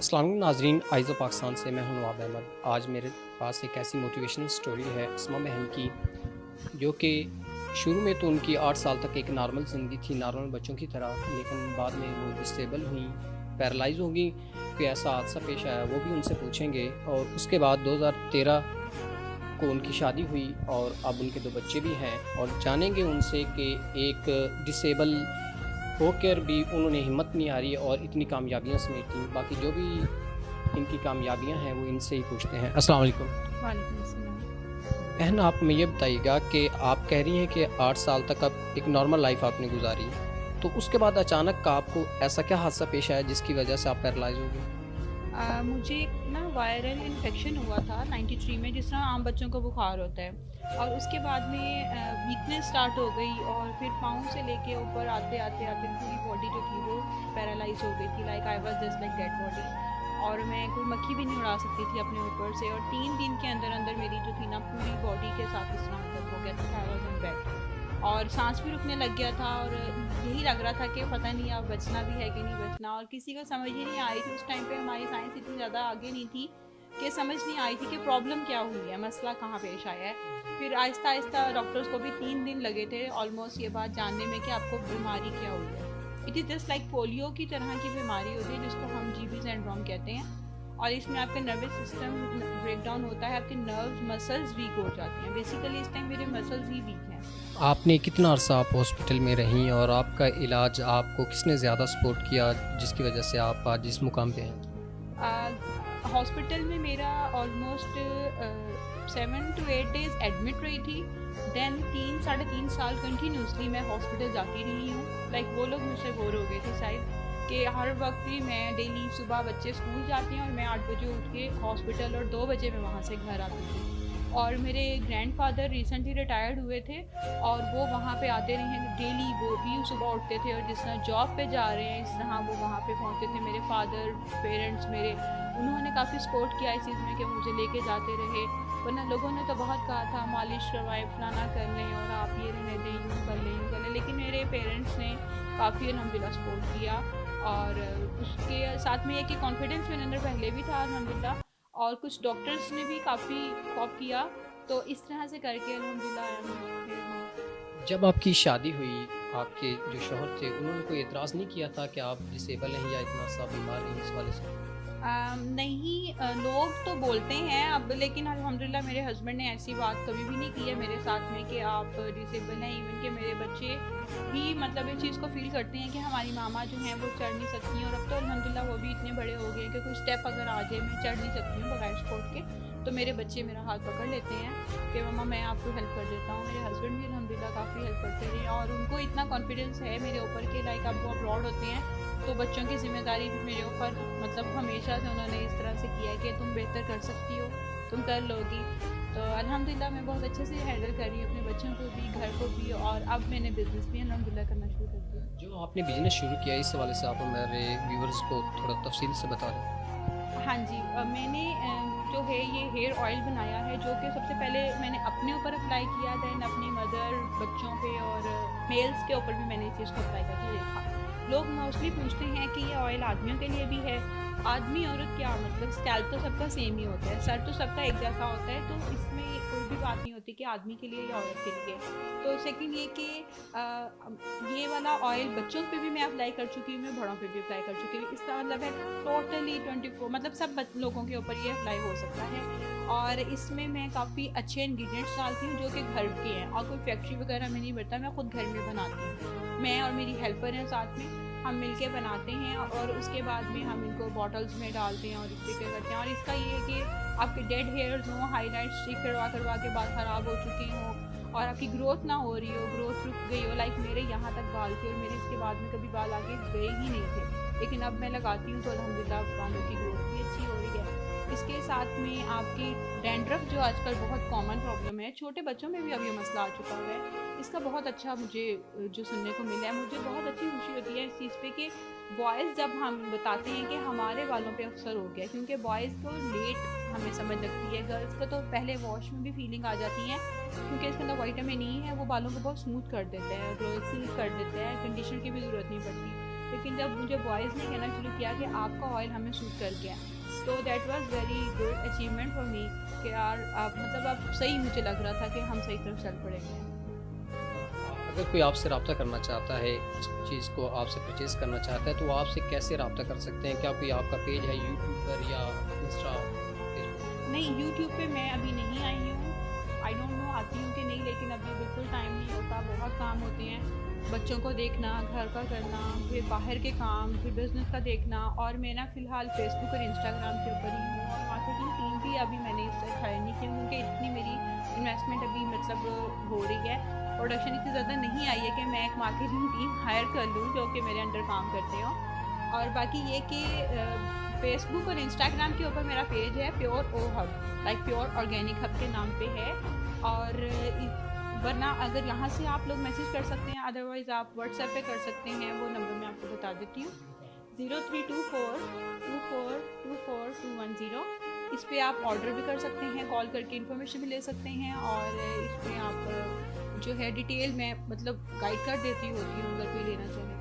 अस्सलाम वालेकुम नाज़रीन, आइज़ ऑफ पाकिस्तान से मैं हूं नवाब अहमद। आज मेरे पास एक ऐसी मोटिवेशनल स्टोरी है अस्मा बहन की, जो कि शुरू में तो उनकी 8 साल तक एक नॉर्मल ज़िंदगी थी, नॉर्मल बच्चों की तरह, लेकिन बाद में वो डिसेबल हुई, पैरालाइज़ हो गई। कोई ऐसा हादसा पेश आया, वो भी उनसे पूछेंगे। और उसके बाद 2013 को उनकी शादी हुई और अब उनके 2 बच्चे भी हैं, और जानेंगे उनसे कि एक डिसेबल होकर भी उन्होंने हिम्मत नहीं हारी और इतनी कामयाबियाँ समेटी। बाकी जो भी इनकी कामयाबियाँ हैं वो इनसे ही पूछते हैं। अस्सलाम वालेकुम। वालेकुम अस्सलाम। बहन, आप हमें ये बताइएगा कि आप कह रही हैं कि 8 साल तक आप एक नॉर्मल लाइफ आपने गुजारी, तो उसके बाद अचानक का आपको ऐसा क्या हादसा पेश आया जिसकी वजह से आप पैरालाइज हो गई? मुझे एक ना वायरल इन्फेक्शन हुआ था 93 में, जिस तरह आम बच्चों को बुखार होता है। और उसके बाद में वीकनेस स्टार्ट हो गई और फिर पाँव से लेके ऊपर आते आते आते पूरी बॉडी जो थी वो पैरालाइज हो गई थी। Like I was just like dead body, और मैं कोई मक्खी भी नहीं उड़ा सकती थी अपने ऊपर से। और 3 दिन के अंदर अंदर मेरी जो थी ना पूरी बॉडी के साथ इस तरह मतलब हो गया था, आई वाज ऑन बेड। और सांस भी रुकने लग गया था, और यही लग रहा था कि पता नहीं अब बचना भी है कि नहीं बचना। और किसी को समझ ही नहीं आई थी उस टाइम पे, हमारी साइंस इतनी ज़्यादा आगे नहीं थी कि समझ नहीं आई थी कि प्रॉब्लम क्या हुई है, मसला कहाँ पेश आया है। फिर आहिस्ता आहिस्ता डॉक्टर्स को भी 3 दिन लगे थे ऑलमोस्ट ये बात जानने में कि आपको बीमारी क्या हुई है। It is just like polio की तरह की बीमारी होती है जिसको हम जीबी सिंड्रोम कहते हैं। और इसमें आपका नर्वस सिस्टम ब्रेक डाउन होता है, आपके नर्व मसल्स वीक हो जाते हैं। बेसिकली इस टाइम मेरे मसल्स ही वीक हैं। आपने कितना अरसा आप हॉस्पिटल में रहीं और आपका इलाज आपको किसने ज़्यादा सपोर्ट किया जिसकी वजह से आप आज जिस मुकाम पे हैं? हॉस्पिटल में मेरा ऑलमोस्ट 7 to 8 डेज एडमिट रही थी। देन 3 साढ़े 3 साल कंटिन्यूसली मैं हॉस्पिटल जाती रही हूँ। लाइक वो लोग मुझसे बोर हो गए थे शायद कि हर वक्त ही मैं डेली सुबह बच्चे स्कूल जाते हैं और मैं 8 बजे उठ के हॉस्पिटल, और 2 बजे मैं वहाँ से घर आती थी। और मेरे ग्रैंडफादर रिसेंटली रिटायर्ड हुए थे, और वो वहाँ पे आते रहे हैं डेली। वो भी सुबह उठते थे और जिस तरह जॉब पे जा रहे हैं इस तरह वो वहाँ पे पहुँचते थे। मेरे फादर पेरेंट्स मेरे, उन्होंने काफ़ी सपोर्ट किया इस चीज़ में कि मुझे लेके जाते रहे। वरना लोगों ने तो बहुत कहा था मालिश करवाए, फलाना कर लें, और आप ये रहने दें, यूँ कर लें, यूँ कर लें। लेकिन मेरे पेरेंट्स ने काफ़ी अल्हम्दुलिल्लाह सपोर्ट किया। और उसके साथ में ये कि कॉन्फिडेंस मेरे अंदर पहले भी था अल्हम्दुलिल्लाह, और कुछ डॉक्टर्स ने भी काफ़ी कॉप किया। तो इस तरह से करके अल्हम्दुलिल्लाह आई एम हियर नाउ। जब आपकी शादी हुई, आपके जो शौहर थे उन्होंने कोई एतराज़ नहीं किया था कि आप डिसेबल हैं या इतना सा बीमार हैं इस वाले से? नहीं, लोग तो बोलते हैं अब, लेकिन अल्हम्दुलिल्लाह मेरे हस्बैंड ने ऐसी बात कभी भी नहीं की है मेरे साथ में कि आप डिसेबल हैं। इवन के मेरे बच्चे भी मतलब इस चीज़ को फील करते हैं कि हमारी मामा जो हैं वो चढ़ नहीं सकती हैं। और अब तो अल्हम्दुलिल्लाह वो भी इतने बड़े हो गए हैं कि कोई स्टेप अगर आ जाए मैं चढ़ नहीं सकती हूँ बगैर सपोर्ट के, तो मेरे बच्चे मेरा हाथ पकड़ लेते हैं कि मम्मा मैं आपको हेल्प कर देता हूँ। मेरे हस्बैंड भी अल्हम्दुलिल्लाह काफ़ी हेल्प करते रहे, और उनको इतना कॉन्फिडेंस है मेरे ऊपर कि लाइक अब वो अब्रॉड होते हैं तो बच्चों की ज़िम्मेदारी भी मेरे ऊपर, मतलब हमेशा से उन्होंने इस तरह से किया है कि तुम बेहतर कर सकती हो, तुम कर लोगी। तो अल्हम्दुलिल्लाह मैं बहुत अच्छे से हैंडल कर रही हूँ अपने बच्चों को भी, घर को भी, और अब मैंने बिज़नेस भी अल्हम्दुलिल्लाह करना शुरू कर दिया। जो आपने बिज़नेस शुरू किया इस हवाले से आप हमारे व्यूअर्स को थोड़ा तफ़सील से बता दें। हाँ जी, मैंने जो है ये हेयर ऑयल बनाया है, जो कि सबसे पहले मैंने अपने ऊपर अप्लाई किया, देन अपनी मदर, बच्चों पे, और मेल्स के ऊपर भी मैंने इस चीज़ को अप्लाई करके देखा। लोग मोस्टली पूछते हैं कि ये ऑयल आदमियों के लिए भी है। आदमी औरत क्या मतलब, स्कैल्प तो सबका सेम ही होता है, सर तो सबका एक जैसा होता है, तो इसमें कोई भी बात नहीं होती कि आदमी के लिए या औरत के लिए। तो सेकंड ये कि ये वाला ऑयल बच्चों पे भी मैं अप्लाई कर चुकी हूँ, मैं बड़ों पे भी अप्लाई कर चुकी हूँ। इसका मतलब है टोटली 24 मतलब सब लोगों के ऊपर ये अप्लाई हो सकता है। और इसमें मैं काफ़ी अच्छे इंग्रेडिएंट्स डालती हूँ जो कि घर के हैं, और कोई फैक्ट्री वगैरह में नहीं बनता, मैं खुद घर में बनाती हूँ। मैं और मेरी हेल्पर हैं साथ में, हम मिलके बनाते हैं, और उसके बाद में हम इनको बॉटल्स में डालते हैं और स्टिकर करते हैं। और इसका ये है कि आपके डेड हेयर्स हों, हाईलाइट स्टिक करवा करवा के बाल ख़राब हो चुके हों, और आपकी ग्रोथ ना हो रही हो, ग्रोथ रुक गई हो। लाइक मेरे यहाँ तक बाल थे और मेरे इसके बाद में कभी बाल आगे गए ही नहीं थे, लेकिन अब मैं लगाती हूँ तो अल्हम्दुलिल्लाह बालों की ग्रोथ भी अच्छी हो रही है। इसके साथ में आपकी डैंड्रफ जो आजकल बहुत कॉमन प्रॉब्लम है, छोटे बच्चों में भी अब ये मसला आ चुका हुआ है, इसका बहुत अच्छा मुझे जो सुनने को मिला है, मुझे बहुत अच्छी खुशी होती है इस चीज़ पे कि बॉयज़ जब हम बताते हैं कि हमारे बालों पे अक्सर हो गया, क्योंकि बॉयज़ को लेट हमें समझ लगती है, गर्ल्स को तो पहले वॉश में भी फीलिंग आ जाती है, क्योंकि इसके अंदर विटामिन ई है, वो बालों को बहुत स्मूथ कर देते हैं, सिल्क कर देते हैं, कंडीशनर की भी ज़रूरत नहीं पड़ती। लेकिन जब मुझे बॉयज़ ने कहना शुरू किया कि आपका ऑयल हमें सूट कर गया, तो that was very good achievement for me कि यार आप मतलब आप सही, मुझे लग रहा था कि हम सही तरफ चल पड़ेंगे। अगर कोई आपसे रब्ता करना चाहता है, इस चीज़ को आपसे परचेज़ करना चाहता है, तो वो आपसे कैसे रब्ता कर सकते हैं? क्या कोई आपका पेज है यूट्यूब पर या इंस्टा, फेसबुक? नहीं, यूट्यूब पे मैं अभी नहीं आई हूँ। आई डोंट नो आती हूँ कि नहीं, लेकिन अभी बिल्कुल टाइम नहीं होता, बहुत काम होते हैं। बच्चों को देखना, घर का करना, फिर बाहर के काम, फिर बिज़नेस का देखना, और मैं ना फ़िलहाल फ़ेसबुक और इंस्टाग्राम के ऊपर ही हूँ, और मार्केटिंग टीम भी अभी मैंने इस तरह हायर नहीं की क्योंकि इतनी मेरी इन्वेस्टमेंट अभी मतलब हो रही है। प्रोडक्शन इतनी ज़्यादा नहीं आई है कि मैं एक मार्केटिंग टीम हायर कर लूँ जो कि मेरे अंडर काम करते हो। और बाकी ये कि फेसबुक और इंस्टाग्राम के ऊपर मेरा पेज है pure O hub, like pure organic hub के नाम पे है। और वरना अगर यहाँ से आप लोग मैसेज कर सकते हैं, अदरवाइज़ आप व्हाट्सएप पे कर सकते हैं। वो नंबर मैं आपको बता देती हूँ, 0324242421 इस पे आप ऑर्डर भी कर सकते हैं, कॉल करके इन्फॉर्मेशन भी ले सकते हैं, और इस पे आप जो है डिटेल में मतलब गाइड कर देती होती हूँ अगर कोई लेना चाहे तो।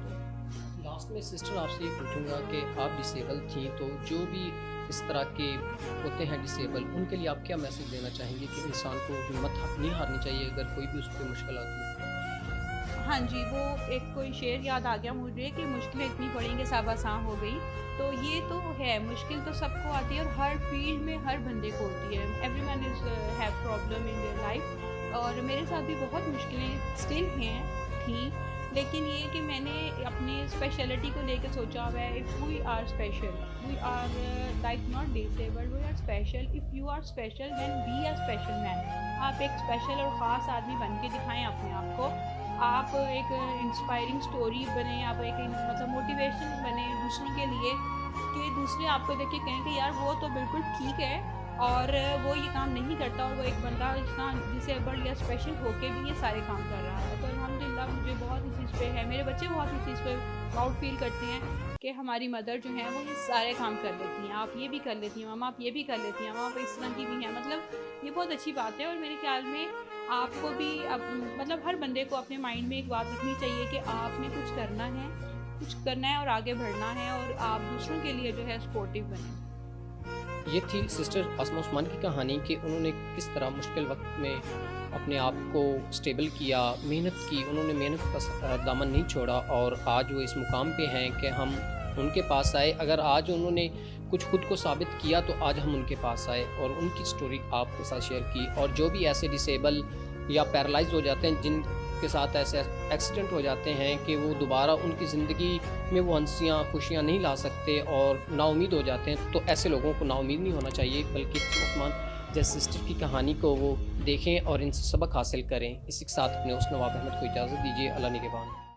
लास्ट में सिस्टर आपसे ये पूछूंगा कि आप डिसेबल थी, तो जो भी इस तरह के होते हैं डिसेबल, उनके लिए आप क्या मैसेज देना चाहेंगे कि इंसान को हिम्मत नहीं हारनी चाहिए अगर कोई भी उस पर मुश्किल आती है? हाँ जी, वो एक कोई शेर याद आ गया मुझे कि मुश्किलें इतनी पड़ी कि सब आसान हो गई। तो ये तो है, मुश्किल तो सबको आती है और हर फील्ड में हर बंदे को होती है। Everyone is have problem in their life, और मेरे साथ भी बहुत मुश्किलें स्टिल हैं, थी। लेकिन ये कि मैंने अपनी स्पेशलिटी को लेके सोचा हुआ है, if we are special, we are like not disabled, we are special. If you are special then be a special man. आप एक स्पेशल और ख़ास आदमी बन के दिखाएँ अपने आप को। आप एक इंस्पायरिंग स्टोरी बने, आप एक मतलब मोटिवेशन बने दूसरों के लिए, कि दूसरे आपको देख के कहें कि यार वो तो बिल्कुल ठीक है और वो ये काम नहीं करता, और वो एक बंदा डिसेबल्ड या स्पेशल होके भी ये सारे काम कर रहा है। तो अल्हम्दुलिल्लाह मुझे बहुत इस चीज़ पे है, मेरे बच्चे बहुत इस चीज़ पे प्राउड फील करते हैं कि हमारी मदर जो है वो ये सारे काम कर लेती हैं। आप ये भी कर लेती हैं मम्मा, आप ये भी कर लेती हैं मम्मा, आप इस तरह की भी हैं। मतलब ये बहुत अच्छी बात है, और मेरे ख्याल में आपको भी अब मतलब हर बंदे को अपने माइंड में एक बात रखनी चाहिए कि आपने कुछ करना है, कुछ करना है और आगे बढ़ना है, और आप दूसरों के लिए जो है सपोर्टिव बने। ये थी सिस्टर आसमा उस्मान की कहानी कि उन्होंने किस तरह मुश्किल वक्त में अपने आप को स्टेबल किया, मेहनत की, उन्होंने मेहनत का दामन नहीं छोड़ा, और आज वो इस मुकाम पे हैं कि हम उनके पास आए। अगर आज उन्होंने कुछ खुद को साबित किया तो आज हम उनके पास आए और उनकी स्टोरी आपके साथ शेयर की। और जो भी ऐसे डिसेबल या पैरालाइज हो जाते हैं, जिनके साथ ऐसे एक्सीडेंट हो जाते हैं कि वो दोबारा उनकी ज़िंदगी में वो हंसियाँ खुशियाँ नहीं ला सकते और नाउमीद हो जाते हैं, तो ऐसे लोगों को नाउमीद नहीं होना चाहिए, बल्कि उस्मान जैसे सिस्टर की कहानी को वो देखें और इनसे सबक हासिल करें। इसी के साथ अपने उस नवाब अहमद को इजाज़त दीजिए। अल्लाह निगहबान।